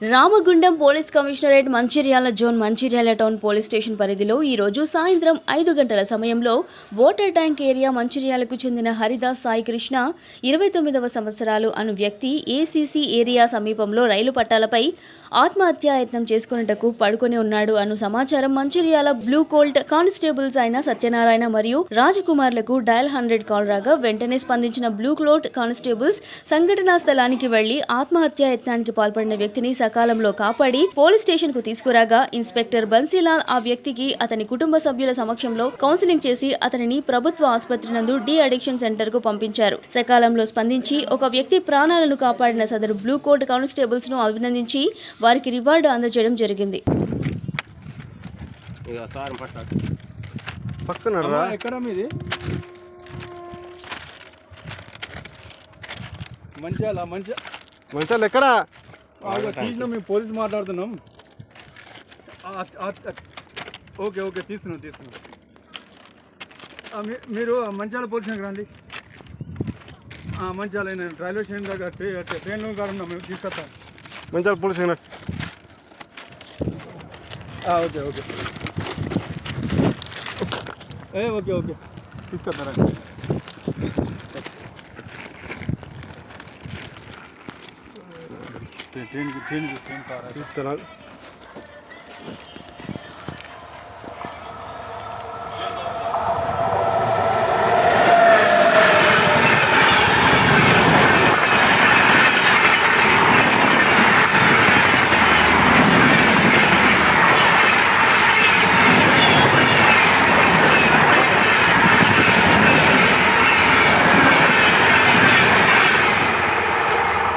Ramagundam police commissionerate Mancherial zone Mancherial town police station పరిధిలో ఈ రోజు సాయంత్రం 5 గంటల సమయంలో వాటర్ ట్యాంక్ ఏరియా మంచిర్యాలకు చెందిన హరిదాస్ సాయి కృష్ణ 29వ సంవత్సరాలు అను వ్యక్తి ఏసీసీ ఏరియా సమీపంలో రైలు పట్టాలపై ఆత్మహత్యాయత్నం చేసుకున్నటకు పడుకొని ఉన్నాడు అను సమాచారం మంచిర్యాల బ్లూ కోల్ట్ కానిస్టేబుల్స్ అయిన సత్యనారాయణ మరియు రాజకుమార్లకు డయల్ 100 కాల్ రాగా వెంటనే స్పందించిన బ్లూ కోల్ట్ కానిస్టేబుల్స్ సంఘటనా స్థలానికి వెళ్లి ఆత్మహత్యాయత్నానికి పాల్పడిన వ్యక్తిని సకాలంలో కాపాడి పోలీస్ స్టేషన్ కు తీసుకురాగా ఇన్స్పెక్టర్ బన్సీలాల్ ఆ వ్యక్తికి అతని కుటుంబ సభ్యుల సమక్షంలో కౌన్సిలింగ్ చేసి అతనిని ప్రభుత్వ ఆసుపత్రి నందు డి అడిక్షన్ సెంటర్ కు పంపించారు. సకాలంలో స్పందించి ఒక వ్యక్తి ప్రాణాలను కాపాడిన సదరు బ్లూ కోట్ కానిస్టేబుల్స్ ను అభినందించి వారికి రివార్డు అందజేయడం జరిగింది. మేము పోలీసు మాట్లాడుతున్నాం. ఓకే ఓకే తీస్తున్నాం. మీరు మంచాల పోలీస్ స్టేషన్కి రండి. మంచాల రైల్వే స్టేషన్ దగ్గర ట్రైన్లో కాడ ఉన్నాం, మేము తీసుకొస్తాం. Manchala police station. Okay okay okay okay తీసుకొస్తారండి. ట్రైన్